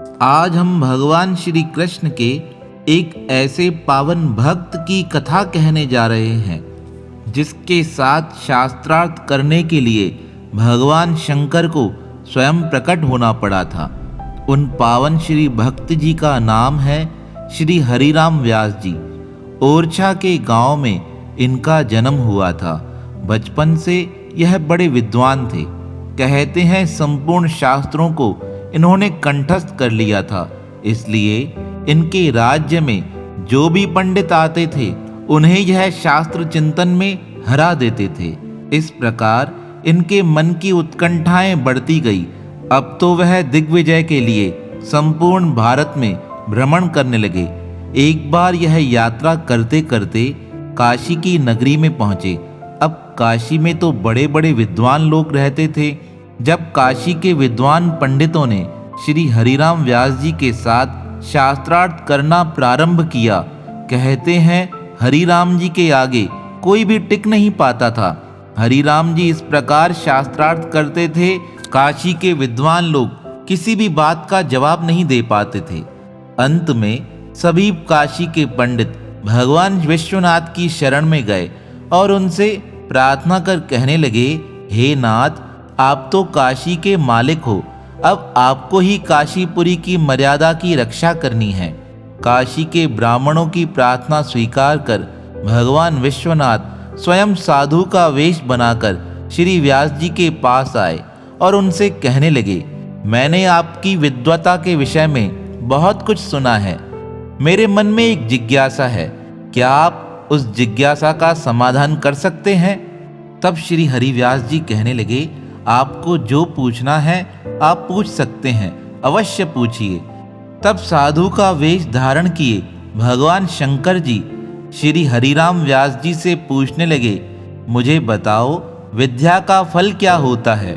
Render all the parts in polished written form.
आज हम भगवान श्री कृष्ण के एक ऐसे पावन भक्त की कथा कहने जा रहे हैं जिसके साथ शास्त्रार्थ करने के लिए भगवान शंकर को स्वयं प्रकट होना पड़ा था। उन पावन श्री भक्त जी का नाम है श्री हरिराम व्यास जी। ओरछा के गांव में इनका जन्म हुआ था। बचपन से यह बड़े विद्वान थे। कहते हैं संपूर्ण शास्त्रों को इन्होंने कंठस्थ कर लिया था। इसलिए इनके राज्य में जो भी पंडित आते थे उन्हें यह शास्त्र चिंतन में हरा देते थे। इस प्रकार इनके मन की उत्कंठाएं बढ़ती गई। अब तो वह दिग्विजय के लिए संपूर्ण भारत में भ्रमण करने लगे। एक बार यह यात्रा करते करते काशी की नगरी में पहुंचे। अब काशी में तो बड़े बड़े विद्वान लोग रहते थे। जब काशी के विद्वान पंडितों ने श्री हरिराम व्यास जी के साथ शास्त्रार्थ करना प्रारंभ किया, कहते हैं हरिराम जी के आगे कोई भी टिक नहीं पाता था। हरिराम जी इस प्रकार शास्त्रार्थ करते थे, काशी के विद्वान लोग किसी भी बात का जवाब नहीं दे पाते थे। अंत में सभी काशी के पंडित भगवान विश्वनाथ की शरण में गए और उनसे प्रार्थना कर कहने लगे, हे नाथ, आप तो काशी के मालिक हो। अब आपको ही काशीपुरी की मर्यादा की रक्षा करनी है। काशी के ब्राह्मणों की प्रार्थना स्वीकार कर भगवान विश्वनाथ स्वयं साधु का वेश बनाकर श्री व्यास जी के पास आए और उनसे कहने लगे, मैंने आपकी विद्वता के विषय में बहुत कुछ सुना है। मेरे मन में एक जिज्ञासा है, क्या आप उस जिज्ञासा का समाधान कर सकते हैं? तब श्री हरिव्यास जी कहने लगे, आपको जो पूछना है आप पूछ सकते हैं, अवश्य पूछिए। तब साधु का वेश धारण किए भगवान शंकर जी श्री हरिराम व्यास जी से पूछने लगे, मुझे बताओ विद्या का फल क्या होता है?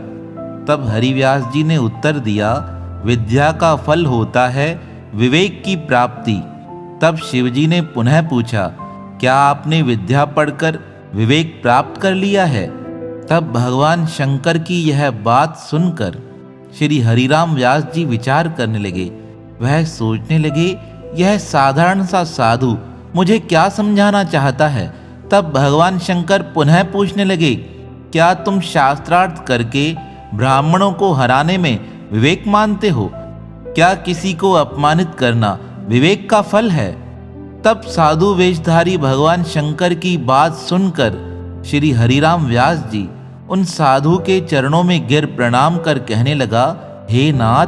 तब हरिव्यास जी ने उत्तर दिया, विद्या का फल होता है विवेक की प्राप्ति। तब शिवजी ने पुनः पूछा, क्या आपने विद्या पढ़कर विवेक प्राप्त कर लिया है? तब भगवान शंकर की यह बात सुनकर श्री हरिराम व्यास जी विचार करने लगे। वह सोचने लगे, यह साधारण सा साधु मुझे क्या समझाना चाहता है? तब भगवान शंकर पुनः पूछने लगे, क्या तुम शास्त्रार्थ करके ब्राह्मणों को हराने में विवेक मानते हो? क्या किसी को अपमानित करना विवेक का फल है? तब साधु वेशधारी भगवान शंकर की बात सुनकर श्री हरिराम व्यास जी उन साधु के चरणों में गिर प्रणाम कर कहने लगा, हे नाथ,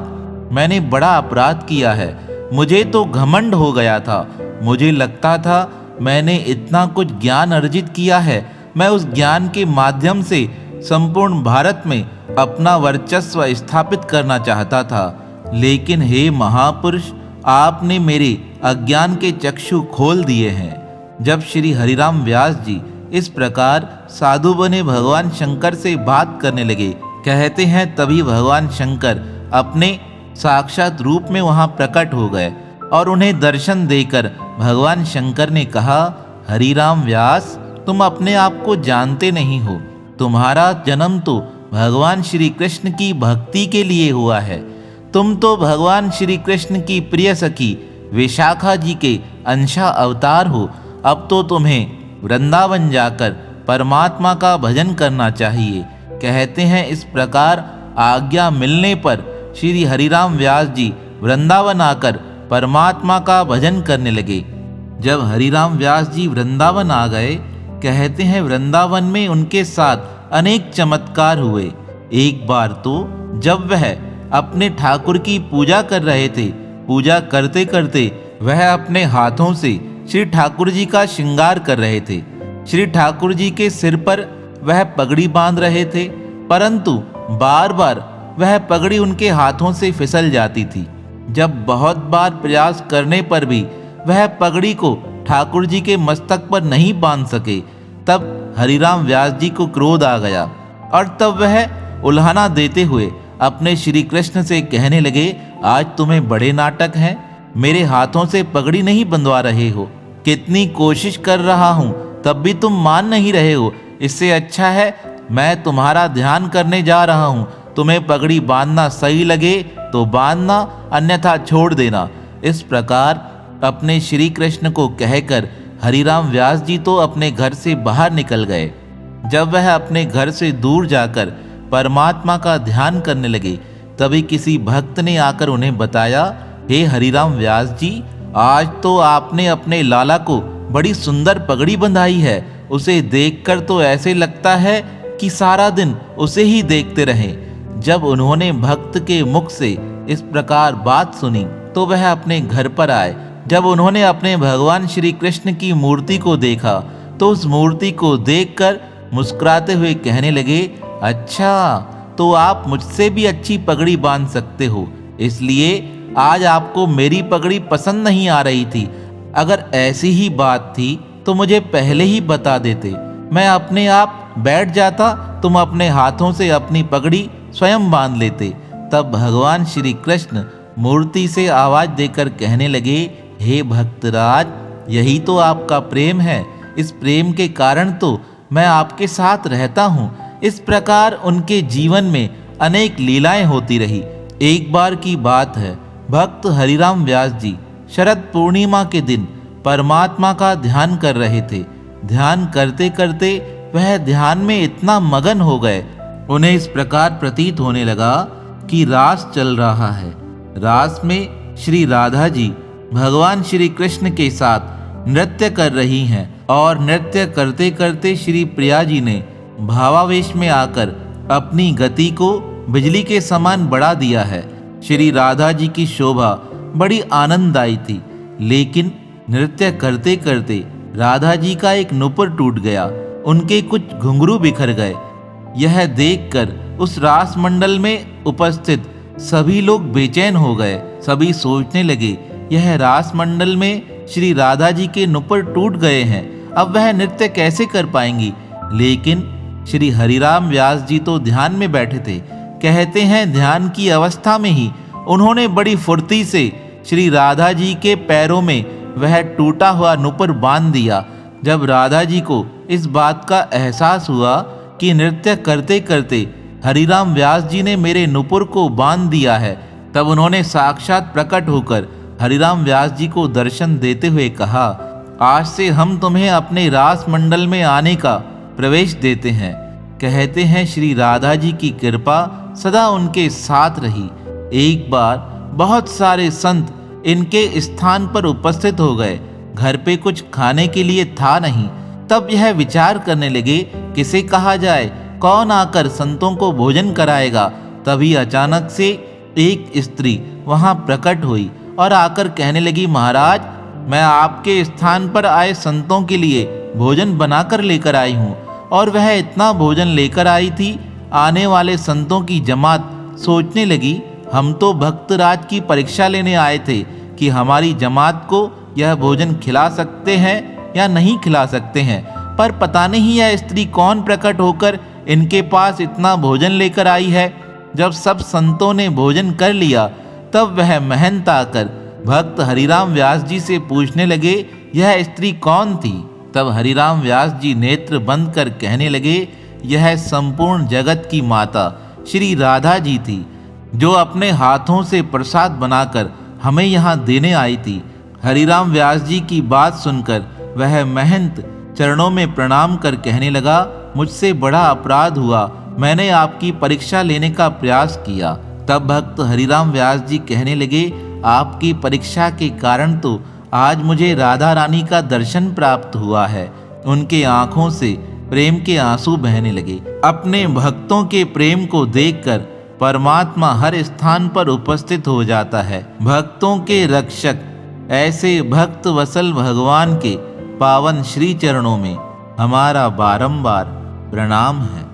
मैंने बड़ा अपराध किया है। मुझे तो घमंड हो गया था। मुझे लगता था मैंने इतना कुछ ज्ञान अर्जित किया है, मैं उस ज्ञान के माध्यम से संपूर्ण भारत में अपना वर्चस्व स्थापित करना चाहता था। लेकिन हे महापुरुष, आपने मेरे अज्ञान के चक्षु खोल दिए हैं। जब श्री हरिराम व्यास जी इस प्रकार साधु बने भगवान शंकर से बात करने लगे, कहते हैं तभी भगवान शंकर अपने साक्षात रूप में वहां प्रकट हो गए और उन्हें दर्शन देकर भगवान शंकर ने कहा, हरिराम व्यास, तुम अपने आप को जानते नहीं हो। तुम्हारा जन्म तो भगवान श्री कृष्ण की भक्ति के लिए हुआ है। तुम तो भगवान श्री कृष्ण की प्रिय सखी विशाखा जी के अंशा अवतार हो। अब तो तुम्हें वृंदावन जाकर परमात्मा का भजन करना चाहिए। कहते हैं इस प्रकार आज्ञा मिलने पर श्री हरिराम व्यास जी वृंदावन आकर परमात्मा का भजन करने लगे। जब हरिराम व्यास जी वृंदावन आ गए, कहते हैं वृंदावन में उनके साथ अनेक चमत्कार हुए। एक बार तो जब वह अपने ठाकुर की पूजा कर रहे थे, पूजा करते करते वह अपने हाथों से श्री ठाकुर जी का श्रृंगार कर रहे थे। श्री ठाकुर जी के सिर पर वह पगड़ी बांध रहे थे, परंतु बार बार वह पगड़ी उनके हाथों से फिसल जाती थी। जब बहुत बार प्रयास करने पर भी वह पगड़ी को ठाकुर जी के मस्तक पर नहीं बांध सके, तब हरिराम व्यास जी को क्रोध आ गया और तब वह उल्हाना देते हुए अपने श्री कृष्ण से कहने लगे, आज तुम्हें बड़े नाटक हैं, मेरे हाथों से पगड़ी नहीं बंधवा रहे हो। कितनी कोशिश कर रहा हूँ तब भी तुम मान नहीं रहे हो। इससे अच्छा है मैं तुम्हारा ध्यान करने जा रहा हूँ। तुम्हें पगड़ी बांधना सही लगे तो बांधना, अन्यथा छोड़ देना। इस प्रकार अपने श्री कृष्ण को कहकर हरिराम व्यास जी तो अपने घर से बाहर निकल गए। जब वह अपने घर से दूर जाकर परमात्मा का ध्यान करने लगे, तभी किसी भक्त ने आकर उन्हें बताया, हे हरिराम व्यास जी, आज तो आपने अपने लाला को बड़ी सुंदर पगड़ी बंधाई है। उसे देखकर तो ऐसे लगता है कि सारा दिन उसे ही देखते रहें। जब उन्होंने भक्त के मुख से इस प्रकार बात सुनी तो वह अपने घर पर आए। जब उन्होंने अपने भगवान श्री कृष्ण की मूर्ति को देखा तो उस मूर्ति को देखकर मुस्कुराते हुए कहने लगे, अच्छा तो आप मुझसे भी अच्छी पगड़ी बांध सकते हो, इसलिए आज आपको मेरी पगड़ी पसंद नहीं आ रही थी। अगर ऐसी ही बात थी तो मुझे पहले ही बता देते, मैं अपने आप बैठ जाता, तुम अपने हाथों से अपनी पगड़ी स्वयं बांध लेते। तब भगवान श्री कृष्ण मूर्ति से आवाज देकर कहने लगे, हे भक्तराज, यही तो आपका प्रेम है। इस प्रेम के कारण तो मैं आपके साथ रहता हूँ। इस प्रकार उनके जीवन में अनेक लीलाएं होती रही। एक बार की बात है, भक्त हरिराम व्यास जी शरद पूर्णिमा के दिन परमात्मा का ध्यान कर रहे थे। ध्यान करते करते वह ध्यान में इतना मगन हो गए, उन्हें इस प्रकार प्रतीत होने लगा कि रास चल रहा है। रास में श्री राधा जी भगवान श्री कृष्ण के साथ नृत्य कर रही हैं और नृत्य करते करते श्री प्रिया जी ने भावावेश में आकर अपनी गति को बिजली के समान बढ़ा दिया है। श्री राधा जी की शोभा बड़ी आनंददायी थी, लेकिन नृत्य करते करते राधा जी का एक नुपुर टूट गया, उनके कुछ घुंघरू बिखर गए। यह देखकर उस रास मंडल में उपस्थित सभी लोग बेचैन हो गए। सभी सोचने लगे, यह रास मंडल में श्री राधा जी के नुपुर टूट गए हैं, अब वह नृत्य कैसे कर पाएंगी। लेकिन श्री हरिराम व्यास जी तो ध्यान में बैठे थे। कहते हैं ध्यान की अवस्था में ही उन्होंने बड़ी फुर्ती से श्री राधा जी के पैरों में वह टूटा हुआ नुपुर बांध दिया। जब राधा जी को इस बात का एहसास हुआ कि नृत्य करते करते हरिराम व्यास जी ने मेरे नुपुर को बांध दिया है, तब उन्होंने साक्षात प्रकट होकर हरिराम व्यास जी को दर्शन देते हुए कहा, आज से हम तुम्हें अपने रास मंडल में आने का प्रवेश देते हैं। कहते हैं श्री राधा जी की कृपा सदा उनके साथ रही। एक बार बहुत सारे संत इनके स्थान पर उपस्थित हो गए। घर पे कुछ खाने के लिए था नहीं। तब यह विचार करने लगे, किसे कहा जाए, कौन आकर संतों को भोजन कराएगा। तभी अचानक से एक स्त्री वहां प्रकट हुई और आकर कहने लगी, महाराज, मैं आपके स्थान पर आए संतों के लिए भोजन बनाकर लेकर आई हूँ। और वह इतना भोजन लेकर आई थी, आने वाले संतों की जमात सोचने लगी, हम तो भक्तराज की परीक्षा लेने आए थे कि हमारी जमात को यह भोजन खिला सकते हैं या नहीं खिला सकते हैं, पर पता नहीं यह स्त्री कौन प्रकट होकर इनके पास इतना भोजन लेकर आई है। जब सब संतों ने भोजन कर लिया, तब वह महंत आकर भक्त हरिराम व्यास जी से पूछने लगे, यह स्त्री कौन थी। तब हरिराम व्यास जी नेत्र बंद कर कहने लगे, यह संपूर्ण जगत की माता श्री राधा जी थी, जो अपने हाथों से प्रसाद बनाकर हमें यहाँ देने आई थी। हरिराम व्यास जी की बात सुनकर वह महंत चरणों में प्रणाम कर कहने लगा, मुझसे बड़ा अपराध हुआ, मैंने आपकी परीक्षा लेने का प्रयास किया। तब भक्त हरिराम व्यास जी कहने लगे, आपकी परीक्षा के कारण तो आज मुझे राधा रानी का दर्शन प्राप्त हुआ है। उनके आंखों से प्रेम के आंसू बहने लगे। अपने भक्तों के प्रेम को देखकर परमात्मा हर स्थान पर उपस्थित हो जाता है। भक्तों के रक्षक ऐसे भक्त वसल भगवान के पावन श्री चरणों में हमारा बारंबार प्रणाम है।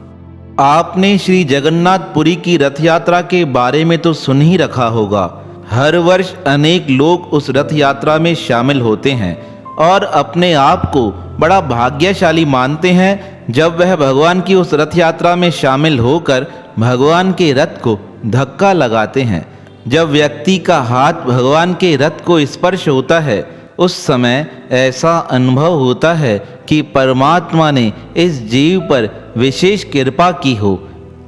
आपने श्री जगन्नाथपुरी की रथ यात्रा के बारे में तो सुन ही रखा होगा। हर वर्ष अनेक लोग उस रथ यात्रा में शामिल होते हैं और अपने आप को बड़ा भाग्यशाली मानते हैं जब वह भगवान की उस रथ यात्रा में शामिल होकर भगवान के रथ को धक्का लगाते हैं। जब व्यक्ति का हाथ भगवान के रथ को स्पर्श होता है, उस समय ऐसा अनुभव होता है कि परमात्मा ने इस जीव पर विशेष कृपा की हो।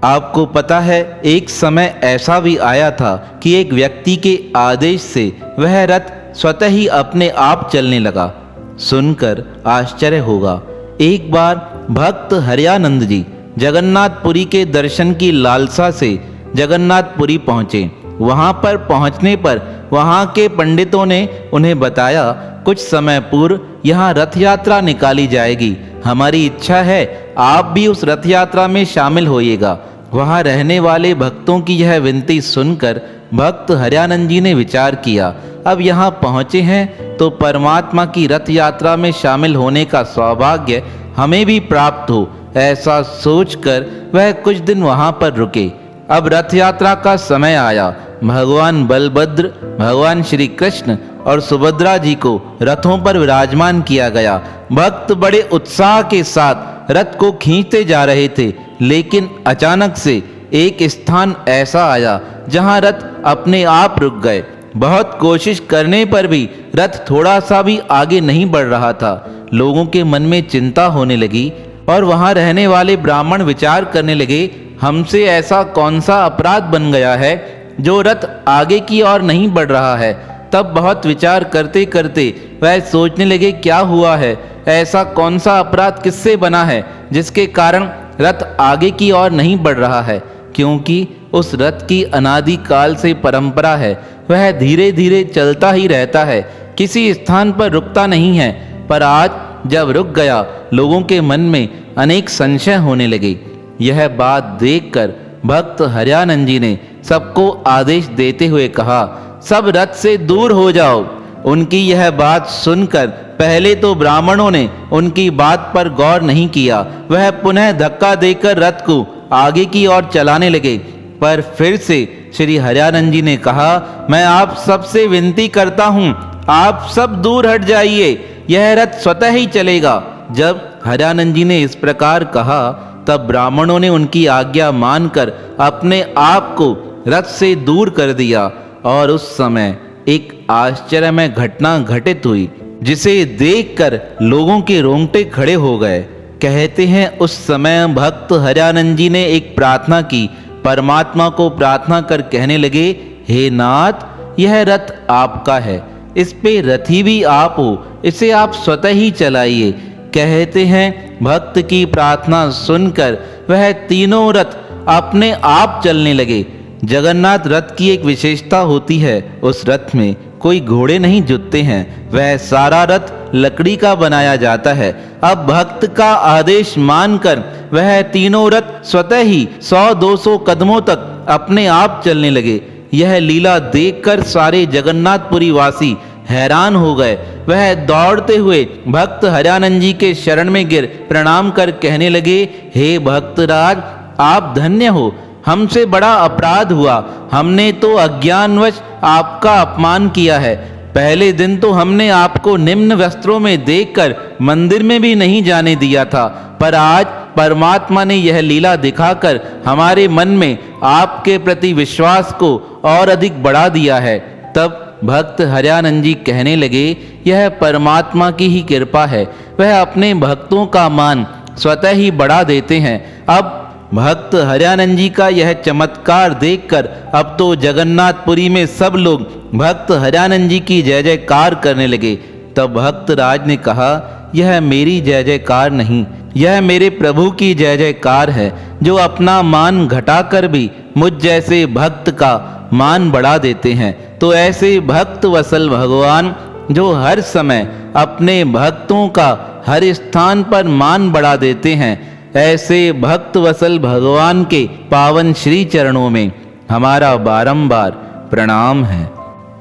आपको पता है, एक समय ऐसा भी आया था कि एक व्यक्ति के आदेश से वह रथ स्वतः ही अपने आप चलने लगा। सुनकर आश्चर्य होगा। एक बार भक्त हरियानंद जी जगन्नाथपुरी के दर्शन की लालसा से जगन्नाथपुरी पहुँचे। वहाँ पर पहुँचने पर वहाँ के पंडितों ने उन्हें बताया, कुछ समय पूर्व यहाँ रथ यात्रा निकाली जाएगी। हमारी इच्छा है आप भी उस रथ यात्रा में शामिल होइएगा। वहाँ रहने वाले भक्तों की यह विनती सुनकर भक्त हरियानंद जी ने विचार किया, अब यहाँ पहुँचे हैं तो परमात्मा की रथ यात्रा में शामिल होने का सौभाग्य हमें भी प्राप्त हो, ऐसा सोचकर वह कुछ दिन वहाँ पर रुके। अब रथ यात्रा का समय आया। भगवान बलभद्र, भगवान श्री कृष्ण और सुभद्रा जी को रथों पर विराजमान किया गया। भक्त बड़े उत्साह के साथ रथ को खींचते जा रहे थे, लेकिन अचानक से एक स्थान ऐसा आया जहां रथ अपने आप रुक गए। बहुत कोशिश करने पर भी रथ थोड़ा सा भी आगे नहीं बढ़ रहा था। लोगों के मन में चिंता होने लगी और वहां रहने वाले ब्राह्मण विचार करने लगे, हमसे ऐसा कौन सा अपराध बन गया है जो रथ आगे की ओर नहीं बढ़ रहा है। तब बहुत विचार करते करते वह सोचने लगे, क्या हुआ है, ऐसा कौन सा अपराध किससे बना है जिसके कारण रथ आगे की ओर नहीं बढ़ रहा है। क्योंकि उस रथ की अनादि काल से परंपरा है, वह धीरे धीरे चलता ही रहता है, किसी स्थान पर रुकता नहीं है। पर आज जब रुक गया, लोगों के मन में अनेक संशय होने लगे। यह बात देखकर भक्त हरियानंद जी ने सबको आदेश देते हुए कहा, सब रथ से दूर हो जाओ। उनकी यह बात सुनकर पहले तो ब्राह्मणों ने उनकी बात पर गौर नहीं किया। वह पुनः धक्का देकर रथ को आगे की ओर चलाने लगे। पर फिर से श्री हरियानंद जी ने कहा, मैं आप सबसे विनती करता हूँ, आप सब दूर हट जाइए, यह रथ स्वतः ही चलेगा। जब हरियानंद जी ने इस प्रकार कहा, तब ब्राह्मणों ने उनकी आज्ञा मानकर अपने आप को रथ से दूर कर दिया। और उस समय एक आश्चर्यमय घटना घटित हुई, जिसे देखकर लोगों के रोंगटे खड़े हो गए। कहते हैं उस समय भक्त हरियानंद जी ने एक प्रार्थना की। परमात्मा को प्रार्थना कर कहने लगे, हे नाथ, यह रथ आपका है, इस पे रथी भी आप हो, इसे आप स्वतः ही चलाइए। कहते हैं भक्त की प्रार्थना सुनकर वह तीनों रथ अपने आप चलने लगे। जगन्नाथ रथ की एक विशेषता होती है, उस रथ में कोई घोड़े नहीं जुतते हैं, वह सारा रथ लकड़ी का बनाया जाता है। अब भक्त का आदेश मानकर वह तीनों रथ स्वतः ही 100-200 कदमों तक अपने आप चलने लगे। यह लीला देखकर सारे जगन्नाथपुरी वासी हैरान हो गए। वह दौड़ते हुए भक्त हरियानंद जी के शरण में गिर प्रणाम कर कहने लगे, हे भक्तराज, आप धन्य हो, हमसे बड़ा अपराध हुआ, हमने तो अज्ञानवश आपका अपमान किया है। पहले दिन तो हमने आपको निम्न वस्त्रों में देखकर मंदिर में भी नहीं जाने दिया था, पर आज परमात्मा ने यह लीला दिखाकर हमारे मन में आपके प्रति विश्वास को और अधिक बढ़ा दिया है। तब भक्त हरियानंद जी कहने लगे, यह परमात्मा की ही कृपा है, वह अपने भक्तों का मान स्वतः ही बढ़ा देते हैं। अब भक्त हरियानंद जी का यह चमत्कार देखकर अब तो जगन्नाथपुरी में सब लोग भक्त हरियानंद जी की जय जयकार करने लगे। तब भक्त राज ने कहा, यह मेरी जय जयकार नहीं, यह मेरे प्रभु की जय जयकार है, जो अपना मान घटाकर भी मुझ जैसे भक्त का मान बढ़ा देते हैं। तो ऐसे भक्त वसल भगवान, जो हर समय अपने भक्तों का हर स्थान पर मान बढ़ा देते हैं, ऐसे भक्त वसल भगवान के पावन श्री चरणों में हमारा बारंबार प्रणाम है,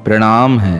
प्रणाम है।